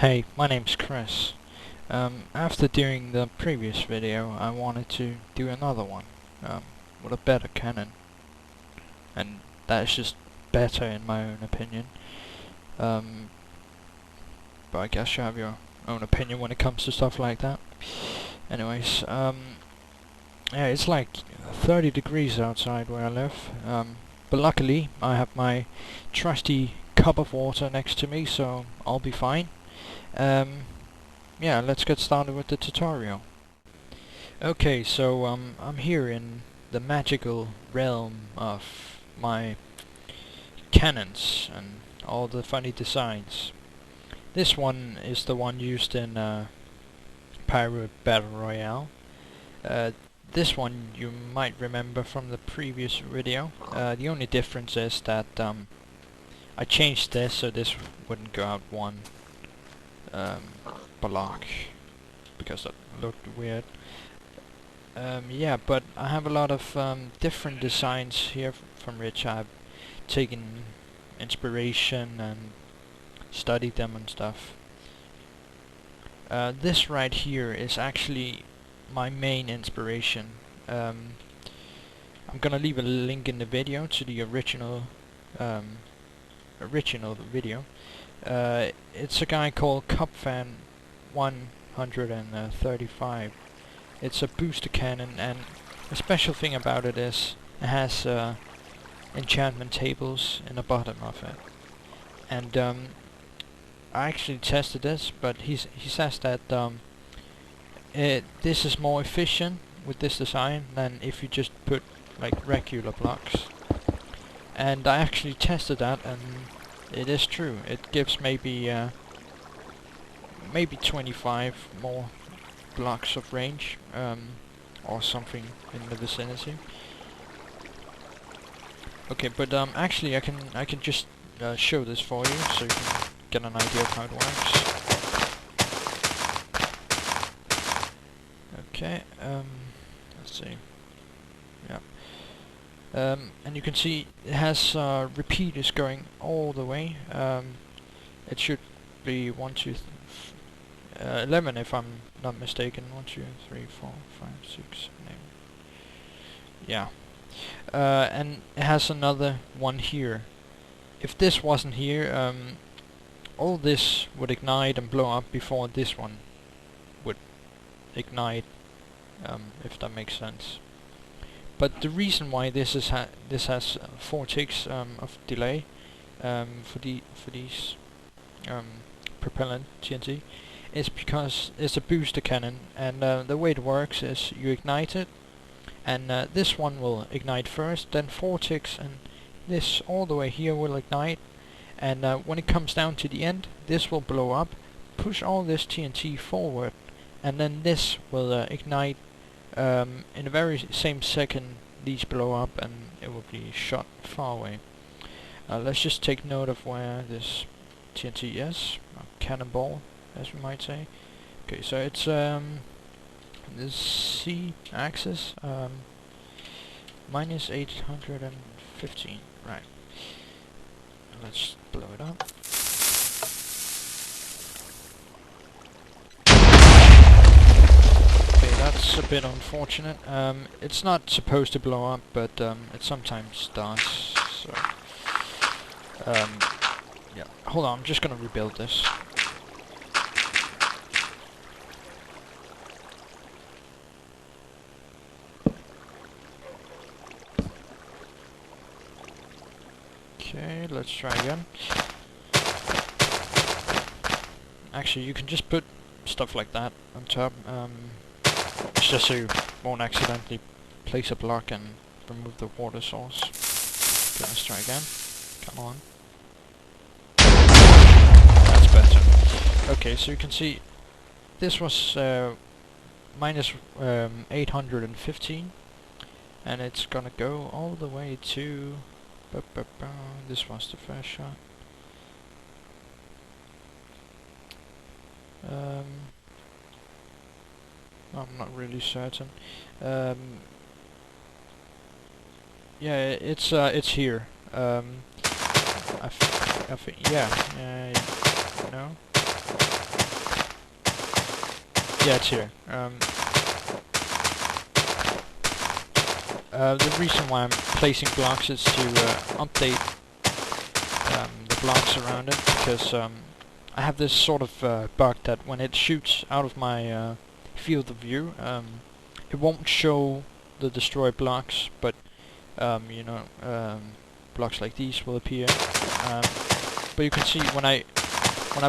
Hey, my name's Chris. After doing the previous video, I wanted to do another one, with a better cannon, and that's just better in my own opinion. But I guess you have your own opinion when it comes to stuff like that. Anyways, yeah, it's like 30 degrees outside where I live, but luckily I have my trusty cup of water next to me, so I'll be fine. Yeah, let's get started with the tutorial. Okay, so I'm here in the magical realm of my cannons and all the funny designs. This one is the one used in Pirate Battle Royale. This one you might remember from the previous video. The only difference is that I changed this so this wouldn't go out one block because that looked weird. Yeah, but I have a lot of different designs here from which I've taken inspiration and studied them and stuff. This right here is actually my main inspiration. I'm gonna leave a link in the video to the original video. It's a guy called Cupfan 135. It's a booster cannon, and the special thing about it is it has enchantment tables in the bottom of it. And I actually tested this, but he says that this is more efficient with this design than if you just put like regular blocks. And I actually tested that, and it is true. It gives maybe 25 more blocks of range, or something in the vicinity. Okay, but actually I can just show this for you so you can get an idea of how it works. Okay, let's see. Yeah. And you can see it has repeaters going all the way. It should be 11 if I'm not mistaken. 1, 2, 3, 4, 5, 6, 7, 8. Yeah. And it has another one here. If this wasn't here, all this would ignite and blow up before this one would ignite, if that makes sense. But the reason why this has 4 ticks of delay for these propellant TNT is because it's a booster cannon, and the way it works is you ignite it, and this one will ignite first, then 4 ticks, and this all the way here will ignite, and when it comes down to the end, this will blow up, push all this TNT forward, and then this will ignite in the very same second these blow up, and it will be shot far away. Let's just take note of where this TNT is, a cannonball as we might say. Okay, so it's this C axis, minus 815, right. Let's blow it up. Okay, that's a bit unfortunate. It's not supposed to blow up, but it sometimes does, so yeah. Hold on, I'm just gonna rebuild this. Okay, let's try again. Actually, you can just put stuff like that on top. It's just so you won't accidentally place a block and remove the water source. Okay, let's try again. Come on. That's better. Okay, so you can see this was minus 815, and it's gonna go all the way to... This was the first shot. I'm not really certain. Yeah, it's here. I think, yeah, no. Yeah, it's here. The reason why I'm placing blocks is to update the blocks around it, because I have this sort of bug that when it shoots out of my field of view, it won't show the destroyed blocks, but you know, blocks like these will appear. But you can see when I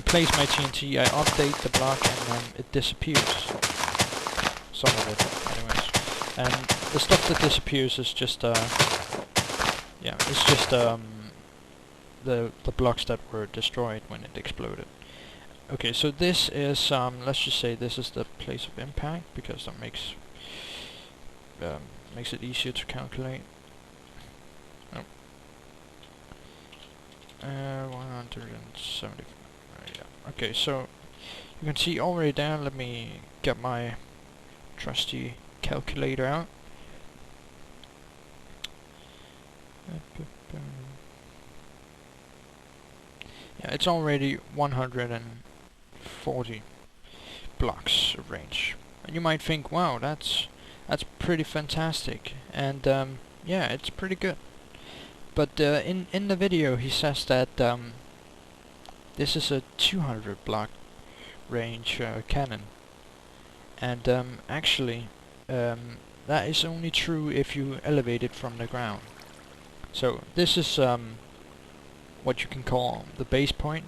place my TNT, I update the block and it disappears. Some of it, anyways. And the stuff that disappears is just yeah, it's just the blocks that were destroyed when it exploded. Okay, so this is let's just say this is the place of impact, because that makes it easier to calculate. Oh. 170. Yeah. Okay, so you can see already there. Let me get my trusty calculator out. Yeah, it's already 140 blocks of range, and you might think, wow, that's pretty fantastic, and yeah, it's pretty good. But in the video he says that this is a 200 block range cannon, and actually that is only true if you elevate it from the ground. So this is what you can call the base point,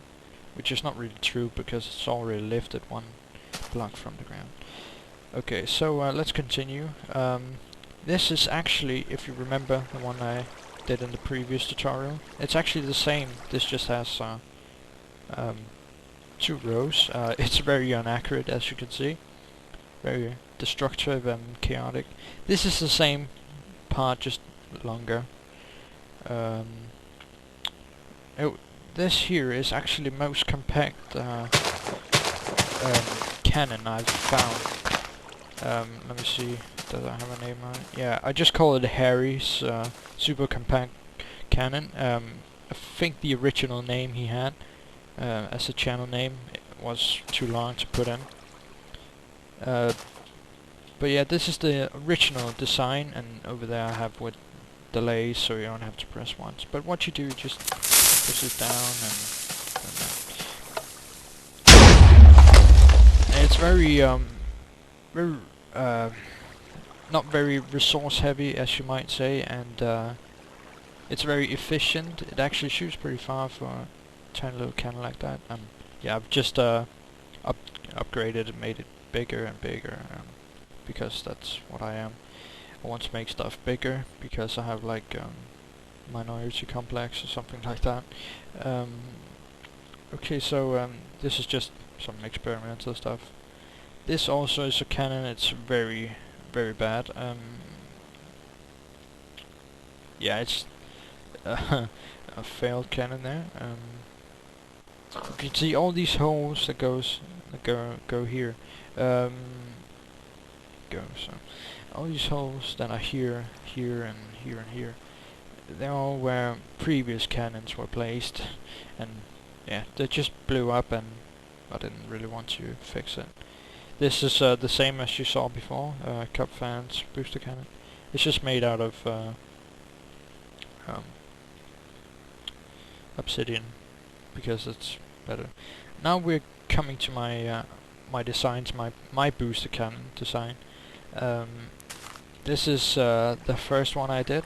which is not really true because it's already lifted one block from the ground. Okay, so let's continue. This is actually, if you remember the one I did in the previous tutorial, it's actually the same. This just has 2 rows. It's very inaccurate, as you can see, very destructive and chaotic. This is the same part, just longer. This here is actually the most compact cannon I've found. Let me see, does I have a name on it? Yeah, I just call it Harry's super compact cannon. I think the original name he had as a channel name was too long to put in. But yeah, this is the original design, and over there I have with delays, so you don't have to press once. But what you do, just push it down, and it's very not very resource heavy, as you might say, and it's very efficient. It actually shoots pretty far for a tiny little cannon like that. Yeah, I've just upgraded and made it bigger and bigger, because that's what I am. I want to make stuff bigger because I have like minority complex or something like that. Okay, so this is just some experimental stuff. This also is a cannon. It's very, very bad. Yeah, it's a failed cannon there. You can see all these holes that go here. So all these holes that are here, here, and here, and here, they're all where previous cannons were placed, and yeah, they just blew up, and I didn't really want to fix it. This is the same as you saw before, cup fans, booster cannon. It's just made out of obsidian, because it's better. Now we're coming to my my designs, my booster cannon design. This is the first one I did.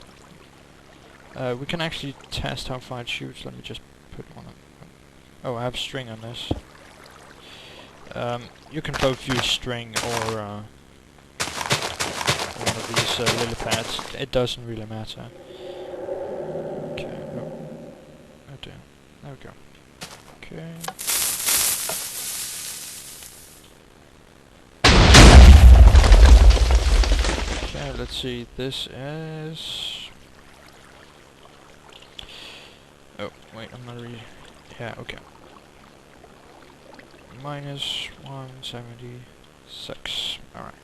We can actually test how far it shoots. Let me just put one on. Oh, I have string on this. You can both use string or one of these lily pads. It doesn't really matter. Okay. Oh dear. There we go. Okay. Okay, let's see. This is. Oh wait, I'm not really. Yeah. Okay. Minus 176. Alright.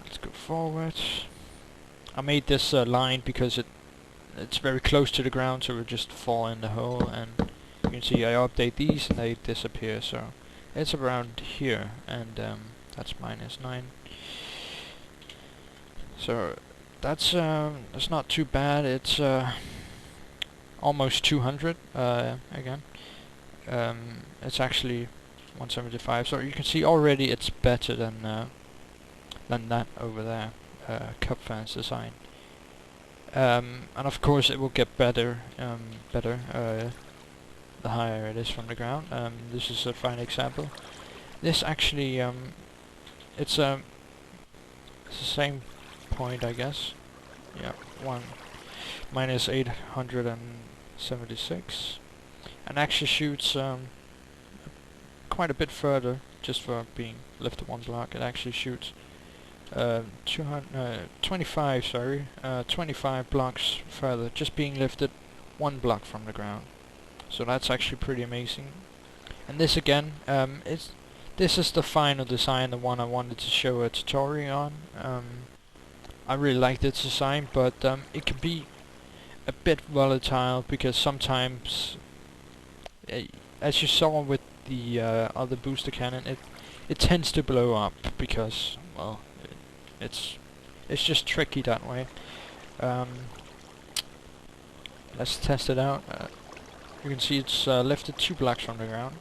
Let's go forward. I made this line because it's very close to the ground, so it will just fall in the hole, and you can see I update these and they disappear, so it's around here, and That's -9. So that's not too bad. It's almost 200 again. It's actually 175. So you can see already it's better than that over there, cup fans design. And of course it will get better, the higher it is from the ground. This is a fine example. This actually, it's the same point, I guess. Yeah, -876, and actually shoots quite a bit further just for being lifted one block. It actually shoots 25 blocks further, just being lifted one block from the ground. So that's actually pretty amazing. And this again, this is the final design, the one I wanted to show a tutorial on. I really like this design, but it can be a bit volatile because sometimes, as you saw with the other booster cannon, it tends to blow up because, well, it's just tricky that way. Let's test it out. You can see it's lifted 2 blocks from the ground.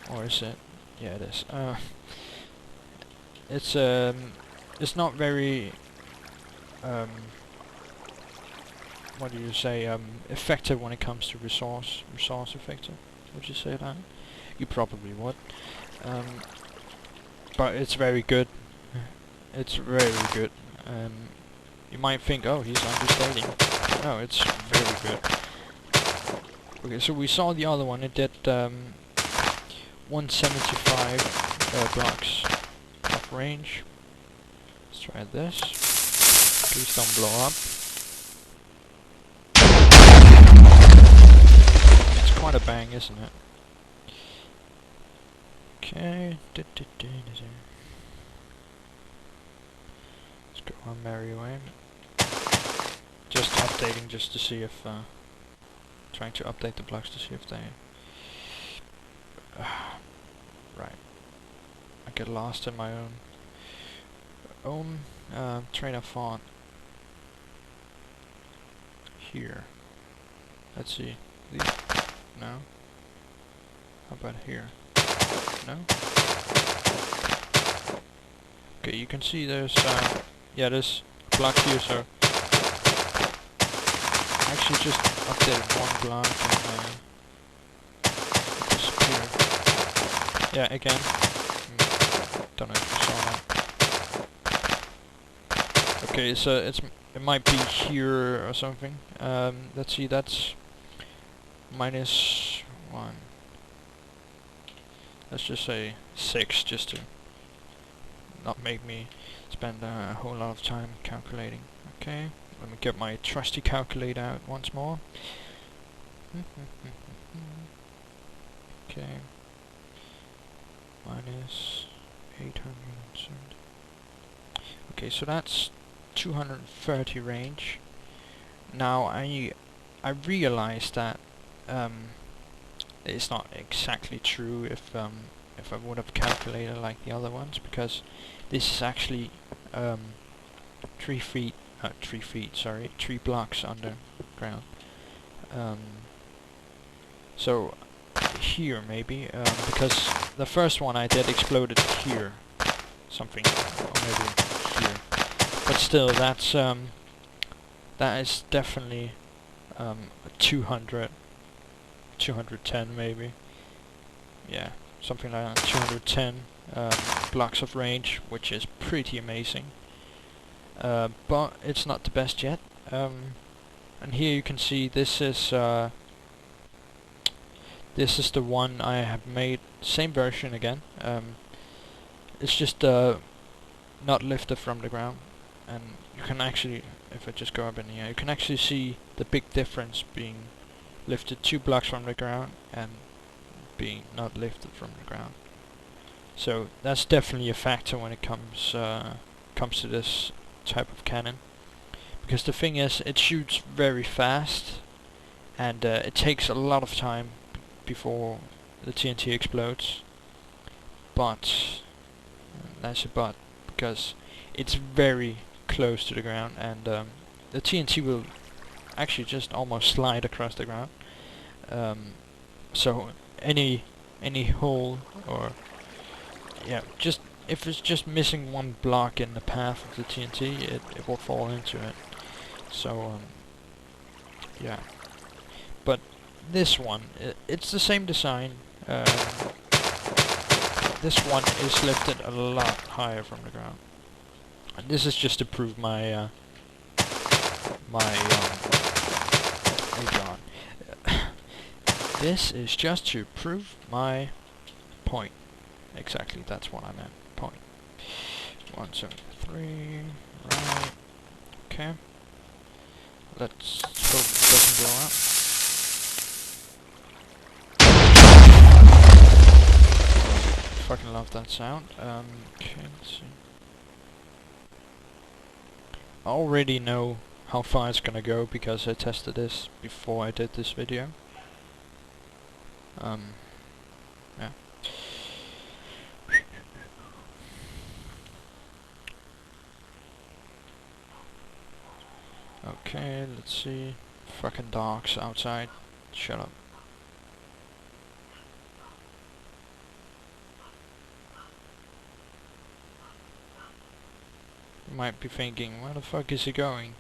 Or is it? Yeah, it is. It's not very what do you say? Effective when it comes to resource effective. Would you say that? You probably would. But it's very good. It's very good. You might think, oh, he's understating. No, it's very good. Okay, so we saw the other one. It did 175 blocks of range. Let's try this. Please don't blow up. It's quite a bang, isn't it? Okay. Let's go on merry way. Just updating just to see if trying to update the blocks to see if they right. I get lost in my own train of thought here. Let's see. These? No. How about here? No. Okay, you can see there's yeah, there's a block here, so I actually just updated one block and it disappeared. Yeah, again. Don't know if you saw that. Okay, so it might be here or something. Let's see, that's -1. Let's just say 6, just to not make me spend a whole lot of time calculating. Okay, let me get my trusty calculator out once more. Okay, -870. Okay, so that's 230 range. Now I realized that it's not exactly true if I would have calculated like the other ones, because this is actually 3 blocks underground. So here maybe, because the first one I did exploded here, something, or maybe here. But still, that's that is definitely 200, 210 maybe. Yeah, something like that. 210 blocks of range, which is pretty amazing. But it's not the best yet. And here you can see this is the one I have made. Same version again. It's just not lifted from the ground, and you can actually, if I just go up in the air, you can actually see the big difference being lifted 2 blocks from the ground and being not lifted from the ground. So that's definitely a factor when it comes to this type of cannon, because the thing is, it shoots very fast, and it takes a lot of time before the TNT explodes. But slash abort, because it's very close to the ground, and the TNT will actually just almost slide across the ground. So any hole, or yeah, just if it's just missing one block in the path of the TNT, it will fall into it. So yeah, but this one, it's the same design. This one is lifted a lot higher from the ground, and this is just to prove my oh god. This is just to prove my point. Exactly, that's what I meant. Point. 173. Right. Okay. Let's hope it doesn't blow up. Fucking love that sound. Okay, let's see. I already know how far it's gonna go because I tested this before I did this video. Yeah. Okay, let's see. Fucking dogs outside. Shut up. You might be thinking, where the fuck is he going?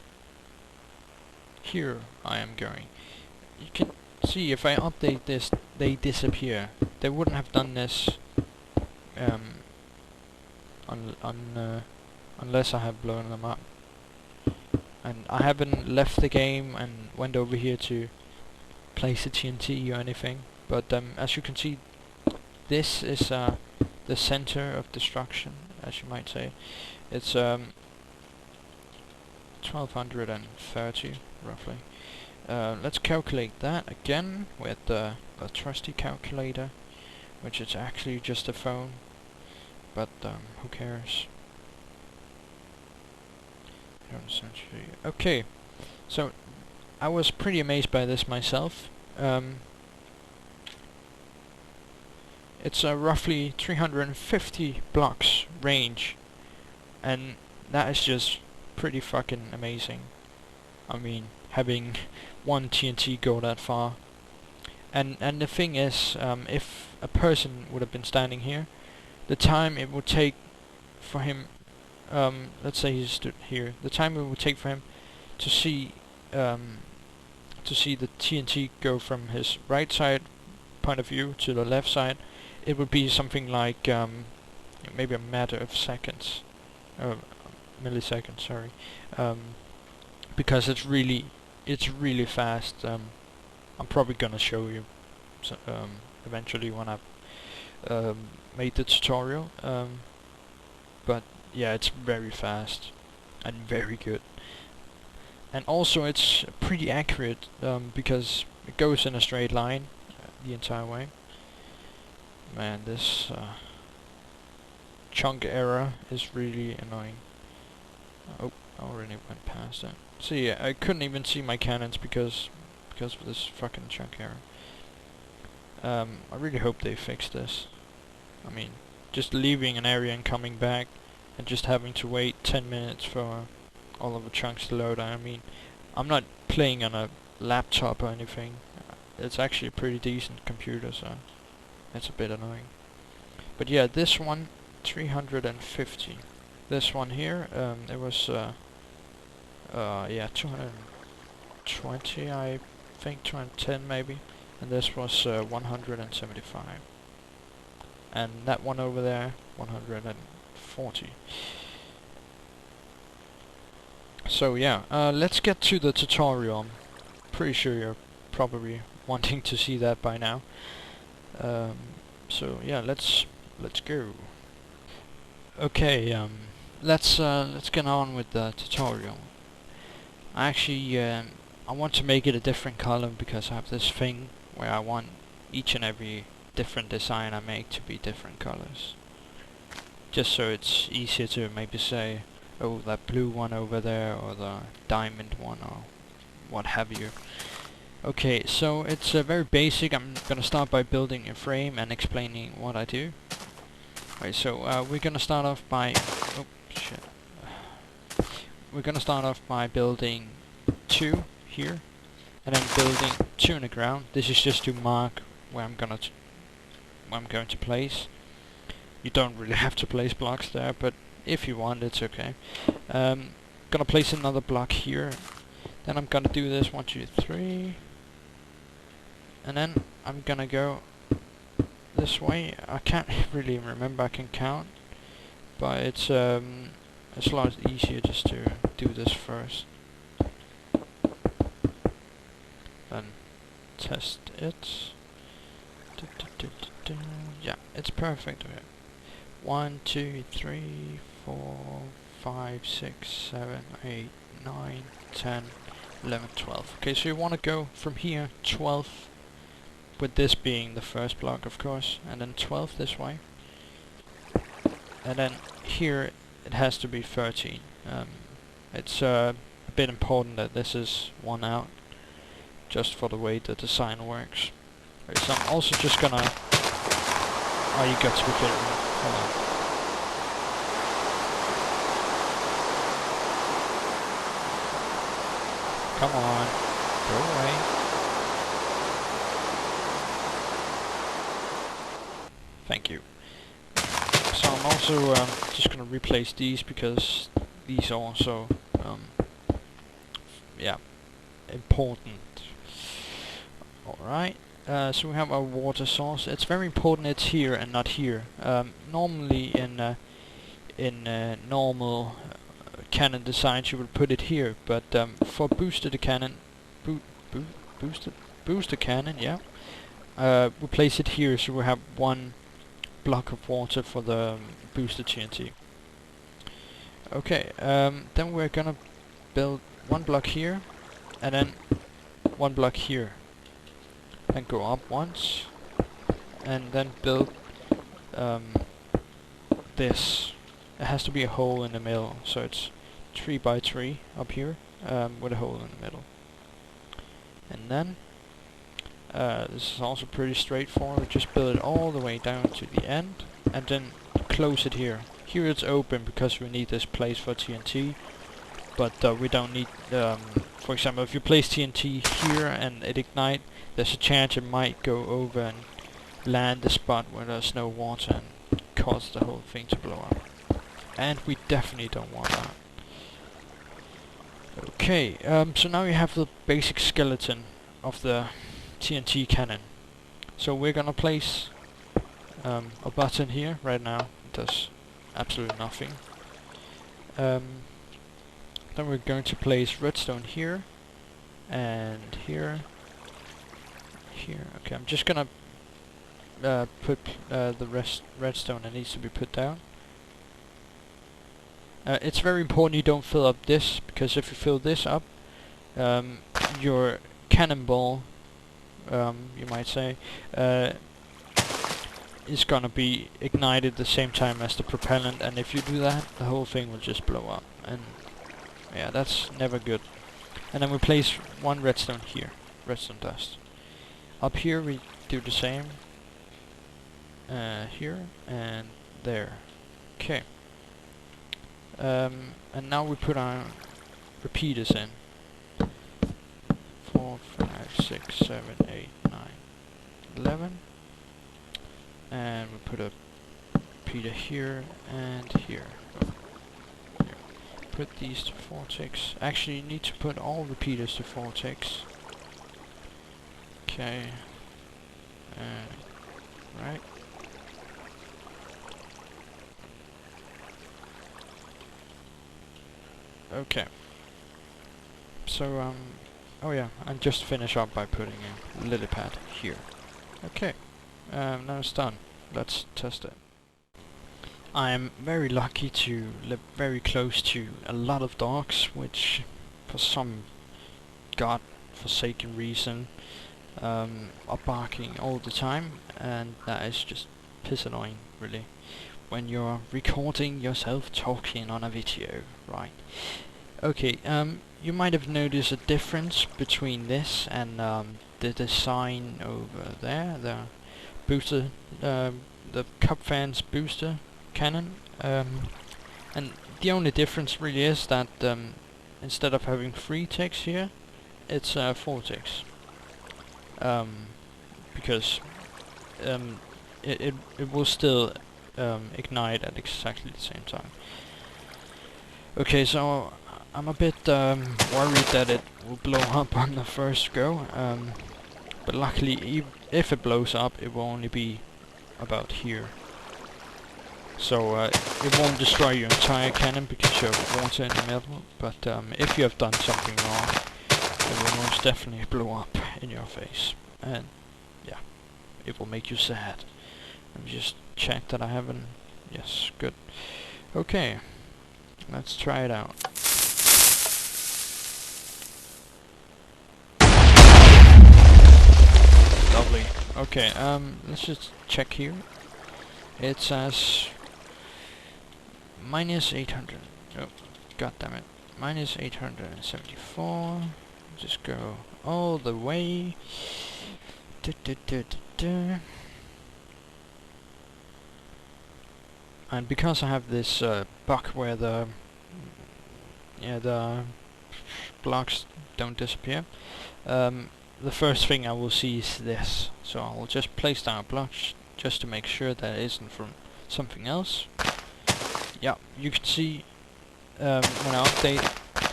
Here I am going. You can see if I update this, they disappear. They wouldn't have done this unless I have blown them up. And I haven't left the game and went over here to place a TNT or anything. But as you can see, this is the center of destruction, as you might say. It's 1230 roughly. Let's calculate that again with a trusty calculator, which is actually just a phone, but who cares? Okay, so I was pretty amazed by this myself. It's roughly 350 blocks range, and that is just pretty fucking amazing. I mean, having one TNT go that far. And the thing is, if a person would have been standing here, the time it would take for him, let's say he stood here, the time it would take for him to see the TNT go from his right side point of view to the left side, it would be something like maybe a matter of seconds, milliseconds, sorry, because it's really fast. I'm probably gonna show you eventually when I've made the tutorial, but yeah, it's very fast and very good. And also it's pretty accurate because it goes in a straight line the entire way. Man, this chunk error is really annoying. Oh, I already went past it. So yeah, I couldn't even see my cannons because of this fucking chunk error. I really hope they fix this. I mean, just leaving an area and coming back and just having to wait 10 minutes for all of the chunks to load. I mean, I'm not playing on a laptop or anything. It's actually a pretty decent computer, so it's a bit annoying. But yeah, this one, 350. This one here, it was yeah, 220, I think 210 maybe, and this was 175, and that one over there 140. So yeah, let's get to the tutorial. I'm pretty sure you're probably wanting to see that by now. So yeah, let's go. Okay, let's get on with the tutorial. Actually, I want to make it a different color because I have this thing where I want each and every different design I make to be different colors. Just so it's easier to maybe say, oh, that blue one over there, or the diamond one, or what have you. Okay, so it's very basic. I'm gonna start by building a frame and explaining what I do. Right, so we're gonna start off by... Oh, shit. We're gonna start off by building 2 here, and then building 2 in the ground. This is just to mark where I'm going to place. You don't really have to place blocks there, but if you want, it's okay. Gonna place another block here. Then I'm gonna do this 1, 2, 3, and then I'm gonna go this way. I can't really remember. I can count, but it's a lot easier just to do this first. Then test it. Yeah, it's perfect. Okay. 1, 2, 3, 4, 5, 6, 7, 8, 9, 10, 11, 12. Okay, so you want to go from here 12, with this being the first block, of course, and then 12 this way. And then here it has to be 13. It's a bit important that this is 1 out, just for the way the design works. Right, so I'm also just gonna... Oh, you got to be kidding me. Hold on. Come on. Go away. Thank you. So I'm also just gonna replace these because these are also yeah, important. Alright. So we have our water source. It's very important it's here and not here. Normally in normal cannon designs you would put it here, but for boosted cannon, booster cannon, yeah, we place it here so we have 1 block of water for the boosted TNT. Okay, then we're gonna build 1 block here, and then 1 block here. Then go up once, and then build this. It has to be a hole in the middle, so it's 3 by 3 up here, with a hole in the middle. And then this is also pretty straightforward. Just build it all the way down to the end, and then close it here. Here it's open because we need this place for TNT, but we don't need, for example, if you place TNT here and it ignite, there's a chance it might go over and land the spot where there's no water and cause the whole thing to blow up. And we definitely don't want that. Okay, so now you have the basic skeleton of the TNT cannon. So we're gonna place a button here right now. It does absolutely nothing. Then we're going to place redstone here, and here, here. Okay, I'm just gonna put the redstone that needs to be put down. It's very important you don't fill up this, because if you fill this up, your cannonball, you might say, is gonna be ignited at the same time as the propellant, and if you do that, the whole thing will just blow up, and yeah, that's never good. And then we place 1 redstone here, redstone dust. Up here we do the same, here and there. Okay. And now we put our repeaters in. 4, 5, 6, 7, 8, 9, 11. And we put a repeater here and here. Here. Put these to 4 ticks. Actually, you need to put all repeaters to 4 ticks. Okay. Right. Okay. So, oh yeah, and just finish up by putting a lily pad here. Okay. Now it's done. Let's test it. I am very lucky to live very close to a lot of dogs, which for some god-forsaken reason are barking all the time, and that is just piss annoying, really, when you're recording yourself talking on a video, right? Okay, you might have noticed a difference between this and the design over there, the booster the cup fan's booster cannon, and the only difference really is that instead of having 3 ticks here, it's 4 ticks. Because it will still ignite at exactly the same time. Okay, so I'm a bit worried that it will blow up on the first go, but luckily if it blows up, it will only be about here. So it won't destroy your entire cannon because you have water in the middle, but if you have done something wrong, it will most definitely blow up in your face. And yeah, it will make you sad. Let me just check that I haven't... Yes, good. Okay, let's try it out. Lovely. Okay, let's just check here. It says minus 800. Oh, god damn it. Minus 874. Just go all the way. And because I have this bug where the blocks don't disappear, the first thing I will see is this. So I'll just place down blocks just to make sure that it isn't from something else. Yeah, you can see when I update,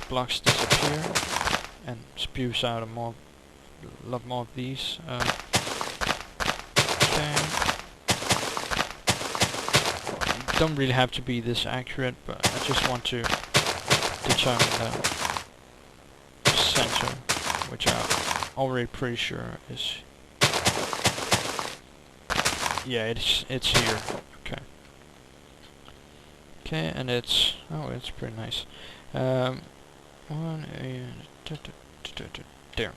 blocks disappear and spews out a lot more of these. Okay. You don't really have to be this accurate, but I just want to determine the center, which I'm already pretty sure is... Yeah, it's here. Okay. Okay, and it's... Oh, it's pretty nice. There.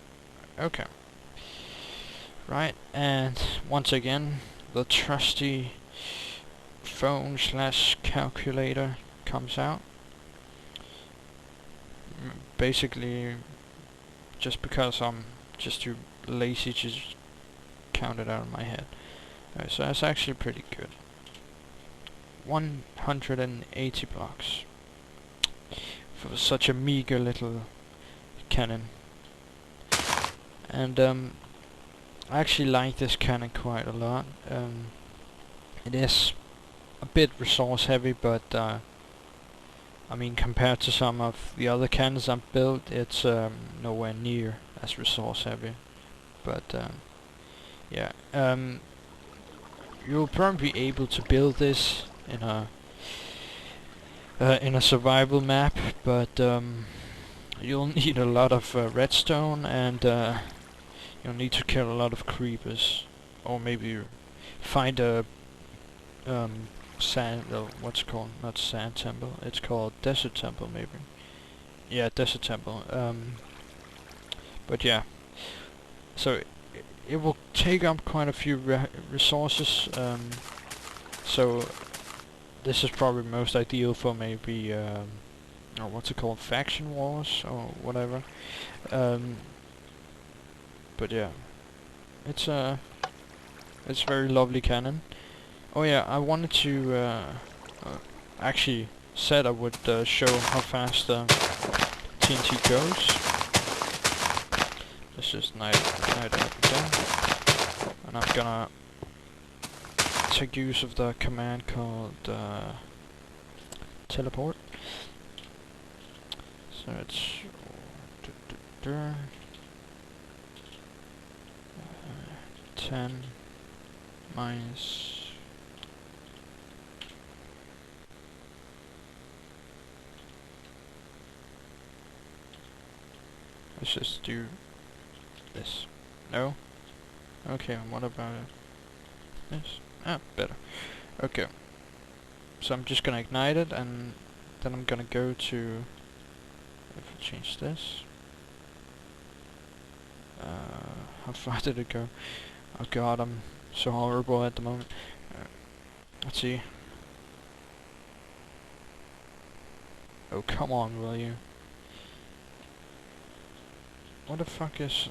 Okay. Right, and once again, the trusty phone/calculator comes out. Basically, just because I'm just too lazy to just count it out in my head. So that's actually pretty good. 180 blocks for such a meager little cannon. And I actually like this cannon quite a lot. It is a bit resource heavy, but I mean, compared to some of the other cannons I've built, it's nowhere near as resource heavy. But yeah, you'll probably be able to build this in a survival map, but you'll need a lot of redstone, and you'll need to kill a lot of creepers, or maybe find a sand, what's it called? Not sand temple. It's called desert temple, maybe. Yeah, desert temple. But yeah, so it will take up quite a few resources. So this is probably most ideal for maybe or what's it called, faction wars or whatever. But yeah, it's a very lovely cannon. Oh yeah, I wanted to actually said I would show how fast TNT goes. Let's just ignite it again, and I'm gonna take use of the command called teleport. So it's 10 minus. Let's just do this. No? Okay, what about this? Ah, better. Okay. So I'm just gonna ignite it, and then I'm gonna go to... If I change this... how far did it go? Oh god, I'm so horrible at the moment. Let's see. Oh, come on, will you? What the fuck is...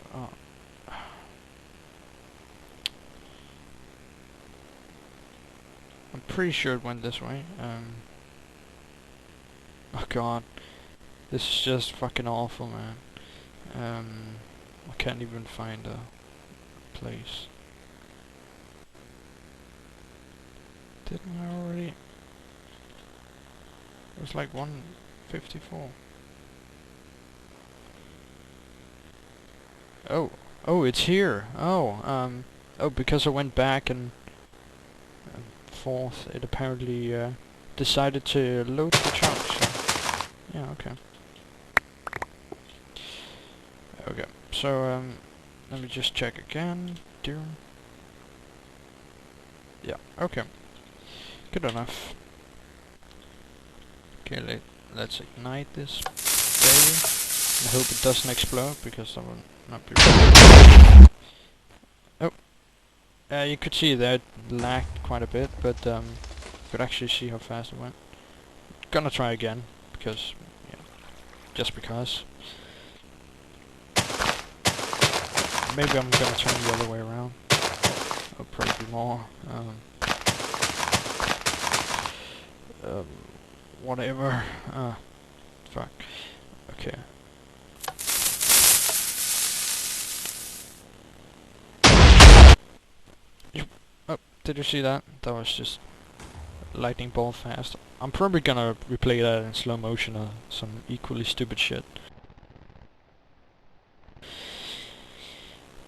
pretty sure it went this way. Oh god, this is just fucking awful, man. I can't even find a place. Didn't I already? It was like 154. Oh, it's here. Oh, because I went back and forth, it apparently decided to load the chunk. So yeah, okay. Okay, so let me just check again. Yeah, okay. Good enough. Okay, let's ignite this baby. I hope it doesn't explode, because that would not be right. Oh, you could see that it lagged quite a bit, but you could actually see how fast it went. Gonna try again, because, yeah, just because. Maybe I'm gonna turn the other way around. Or probably more. Whatever. Fuck. Okay. Oh, did you see that? That was just lightning bolt fast. I'm probably gonna replay that in slow motion or some equally stupid shit.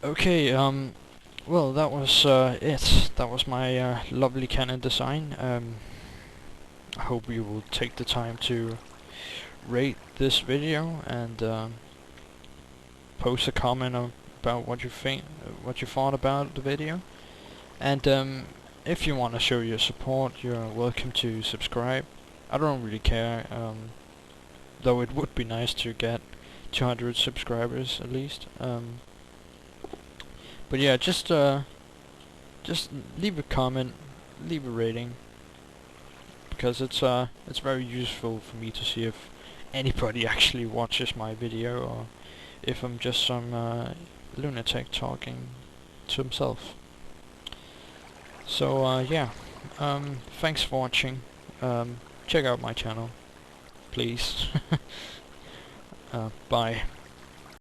Okay, well, that was it. That was my lovely cannon design. I hope you will take the time to rate this video and post a comment about what you think, what you thought about the video. And if you want to show your support, you're welcome to subscribe. I don't really care, though it would be nice to get 200 subscribers at least. But yeah, just leave a comment, leave a rating, because it's very useful for me to see if anybody actually watches my video, or if I'm just some lunatic talking to himself. So yeah, thanks for watching. Check out my channel, please. Bye.